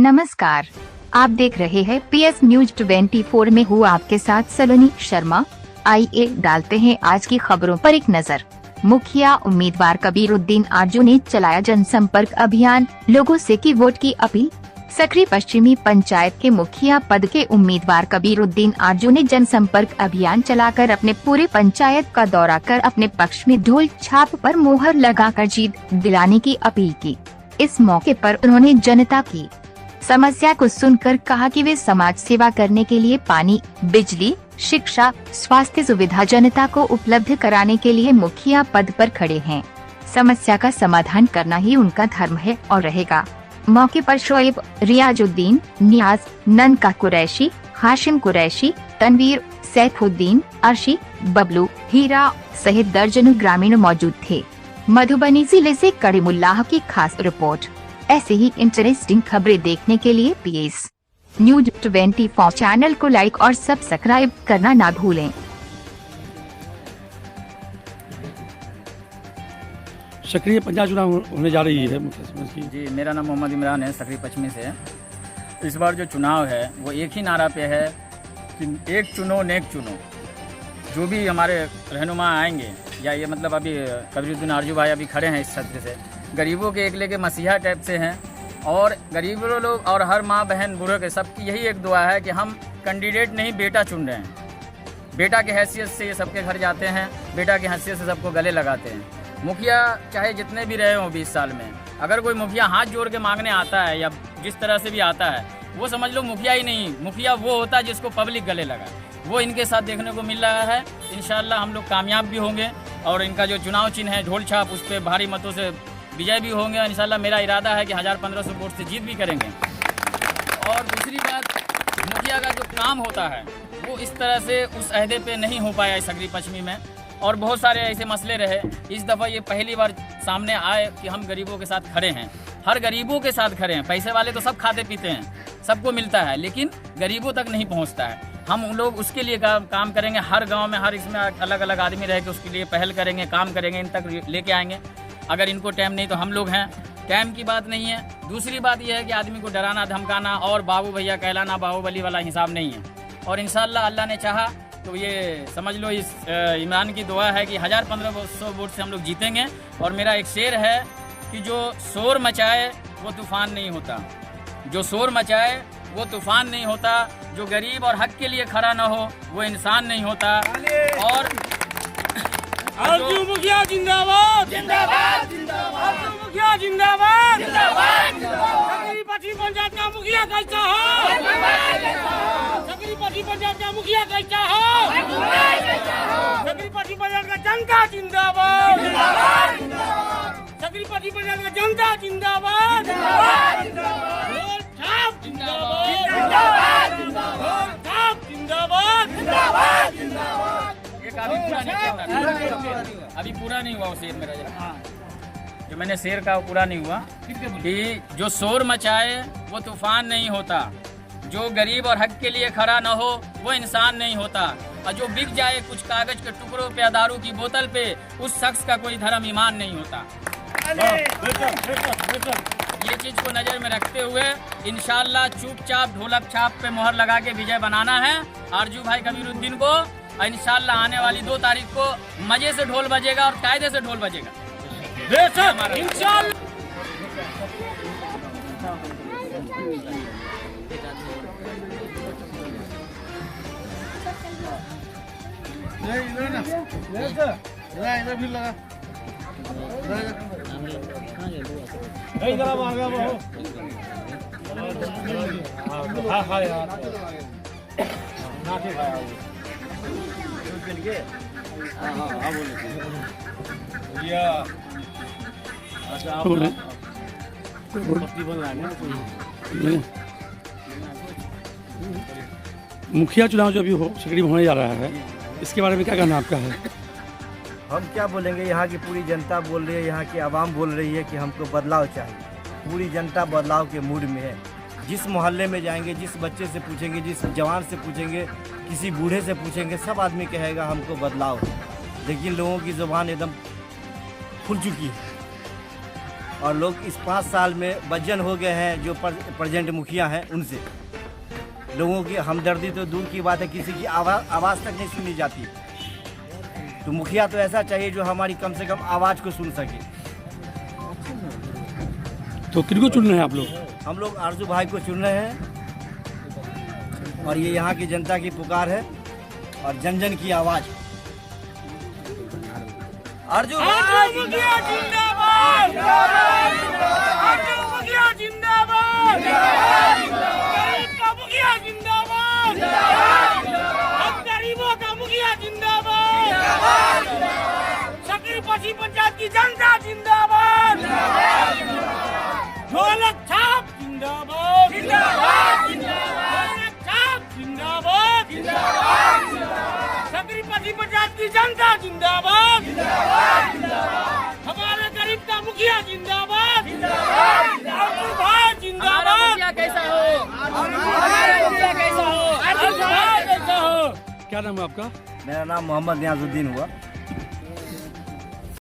नमस्कार, आप देख रहे हैं पीएस न्यूज 24 में हूँ आपके साथ सलोनी शर्मा। आइए डालते हैं आज की खबरों पर एक नजर। मुखिया उम्मीदवार कबीरुद्दीन आरजू ने चलाया जनसंपर्क अभियान, लोगों से की वोट की अपील। सकरी पश्चिमी पंचायत के मुखिया पद के उम्मीदवार कबीरुद्दीन आरजू ने जनसंपर्क अभियान चलाकर अपने पूरे पंचायत का दौरा कर अपने पक्ष में ढोल छाप पर मोहर लगाकर जीत दिलाने की अपील की। इस मौके पर उन्होंने जनता की समस्या को सुनकर कहा कि वे समाज सेवा करने के लिए पानी, बिजली, शिक्षा, स्वास्थ्य सुविधा जनता को उपलब्ध कराने के लिए मुखिया पद पर खड़े हैं। समस्या का समाधान करना ही उनका धर्म है और रहेगा। मौके पर शोएब, रियाजुद्दीन, नियाज, ननका कुरैशी, हाशिम कुरैशी, तनवीर, सैफुद्दीन, अर्शी, बबलू, हीरा सहित दर्जनों ग्रामीण मौजूद थे। मधुबनी जिले से करीमुल्लाह की खास रिपोर्ट। ऐसे ही इंटरेस्टिंग खबरें देखने के लिए पीएस न्यूज 24 चैनल को लाइक और सब्सक्राइब करना ना भूलें। सक्रिय पंचायत चुनाव होने जा रही है मुख्य जी। मेरा नाम मोहम्मद इमरान है, सकरी पश्चिमी से है। इस बार जो चुनाव है वो एक ही नारा पे है कि एक चुनो नेक चुनो। जो भी हमारे रहनुमा आएंगे या ये मतलब अभी कबीरुद्दीन आरजू भाई अभी खड़े हैं इस छत्र से, गरीबों के एक लेके मसीहा टाइप से हैं और गरीबों लोग और हर माँ बहन बूढ़ों के सबकी यही एक दुआ है कि हम कैंडिडेट नहीं बेटा चुन रहे हैं। बेटा की हैसियत से ये सबके घर जाते हैं, बेटा की हैसियत से सबको गले लगाते हैं। मुखिया चाहे जितने भी रहे हों 20 साल में, अगर कोई मुखिया हाथ जोड़ के मांगने आता है या जिस तरह से भी आता है, वो समझ लो मुखिया ही नहीं। मुखिया वो होता है जिसको पब्लिक गले लगा। वो इनके साथ देखने को मिल रहा है। इंशाल्लाह हम लोग कामयाब भी होंगे और इनका जो चुनाव चिन्ह है ढोल छाप, उस पर भारी मतों से विजय भी होंगे। इंशाल्लाह मेरा इरादा है कि 1500 वोट से जीत भी करेंगे। और दूसरी बात, मुखिया का जो काम होता है वो इस तरह से उस अहदे पे नहीं हो पाया इस सकरी पश्चिमी में और बहुत सारे ऐसे मसले रहे। इस दफ़ा ये पहली बार सामने आए कि हम गरीबों के साथ खड़े हैं। हर गरीबों के साथ खड़े हैं। पैसे वाले तो सब खाते पीते हैं, सबको मिलता है, लेकिन गरीबों तक नहीं पहुंचता है। हम लोग उसके लिए काम करेंगे। हर गांव में हर इसमें अलग अलग आदमी रह के उसके लिए पहल करेंगे, काम करेंगे, इन तक लेके आएंगे। अगर इनको टाइम नहीं तो हम लोग हैं। टाइम की बात नहीं है। दूसरी बात यह है कि आदमी को डराना धमकाना और बाबू भैया कहलाना बाहुबली वाला हिसाब नहीं है। और इंशाल्लाह अल्लाह ने चाहा तो ये समझ लो इस इमरान की दुआ है कि 1500 वोट से हम लोग जीतेंगे। और मेरा एक शेर है कि जो शोर मचाए वो तूफान नहीं होता, जो शोर मचाए वो तूफान नहीं होता, जो गरीब और हक के लिए खड़ा ना हो वो इंसान नहीं होता। और आरजू मुखिया जिंदाबाद जिंदाबाद जिंदाबाद, आरजू मुखिया जिंदाबाद जिंदाबाद जिंदाबाद। सकरी पश्चिमी पंचायत का मुखिया कैसा हो? सकरी पश्चिमी पंचायत का मुखिया कैसा हो? सकरी पश्चिमी पंचायत का जनता जिंदाबाद जिंदाबाद जिंदाबाद। सकरी पश्चिमी पंचायत का जनता जिंदाबाद जिंदाबाद जिंदाबाद। ढोल छाप जिंदाबाद जिंदाबाद जिंदाबाद। ढोल छाप जिंदाबाद जिंदाबाद जिंदाबाद। अभी पूरा नहीं हुआ वो शेर मेरा, जरा जो मैंने शेर का पूरा नहीं हुआ कि जो शोर मचाए वो तूफान नहीं होता, जो गरीब और हक के लिए खड़ा न हो वो इंसान नहीं होता, और जो बिक जाए कुछ कागज के टुकड़ों पे, दारू की बोतल पे, उस शख्स का कोई धर्म ईमान नहीं होता। ये चीज को नजर में रखते हुए इंशाल्लाह चुपचाप ढोलक छाप पे मोहर लगा के विजय बनाना है आरजू भाई कबीरुद्दीन को। इंशाल्लाह आने वाली 2 तारीख को मजे से ढोल बजेगा और कायदे से ढोल बजेगा। इंशाल्लाह। इधर भी लगा हाँ हाँ यार मुखिया चुनाव जो अभी सकरी में होने जा रहा है, इसके बारे में क्या कहना आपका है? हम क्या बोलेंगे, यहाँ की पूरी जनता बोल रही है, यहाँ की आवाम बोल रही है कि हमको बदलाव चाहिए। पूरी जनता बदलाव के मूड में है। जिस मोहल्ले में जाएंगे, जिस बच्चे से पूछेंगे, जिस जवान से पूछेंगे, किसी बूढ़े से पूछेंगे, सब आदमी कहेगा हमको बदलाव है। लेकिन लोगों की ज़ुबान एकदम खुल चुकी है। और लोग इस 5 साल में बदजन हो गए हैं। जो प्रेजेंट मुखिया हैं उनसे लोगों की हमदर्दी तो दूर की बात है, किसी की आवाज़ तक नहीं सुनी जाती। तो मुखिया तो ऐसा चाहिए जो हमारी कम से कम आवाज़ को सुन सके। तो किनको चुन रहे हैं आप लोग? हम लोग आरजू भाई को चुन रहे हैं और ये यहाँ की जनता की पुकार है और जन जन की आवाज़। आरजू मुखिया जिंदाबाद, आरजू मुखिया जिंदाबाद, गरीब का मुखिया जिंदाबाद, हम गरीबों का मुखिया जिंदाबाद, सकरी पश्चिम पंचायत की जनता जिंदाबाद, ढोलक छाप जिंदाबाद, ढोलक छाप जिंदाबाद, सकरी पश्चिम पंचायत की जनता जिंदाबाद, हमारे गरीब का मुखिया जिंदाबाद, आरजू भाई जिंदाबाद। मुखिया कैसा हो, मुखिया कैसा हो, आरजू भाई कैसा हो। क्या नाम है आपका? मेरा नाम मोहम्मद नियाजुद्दीन हुआ।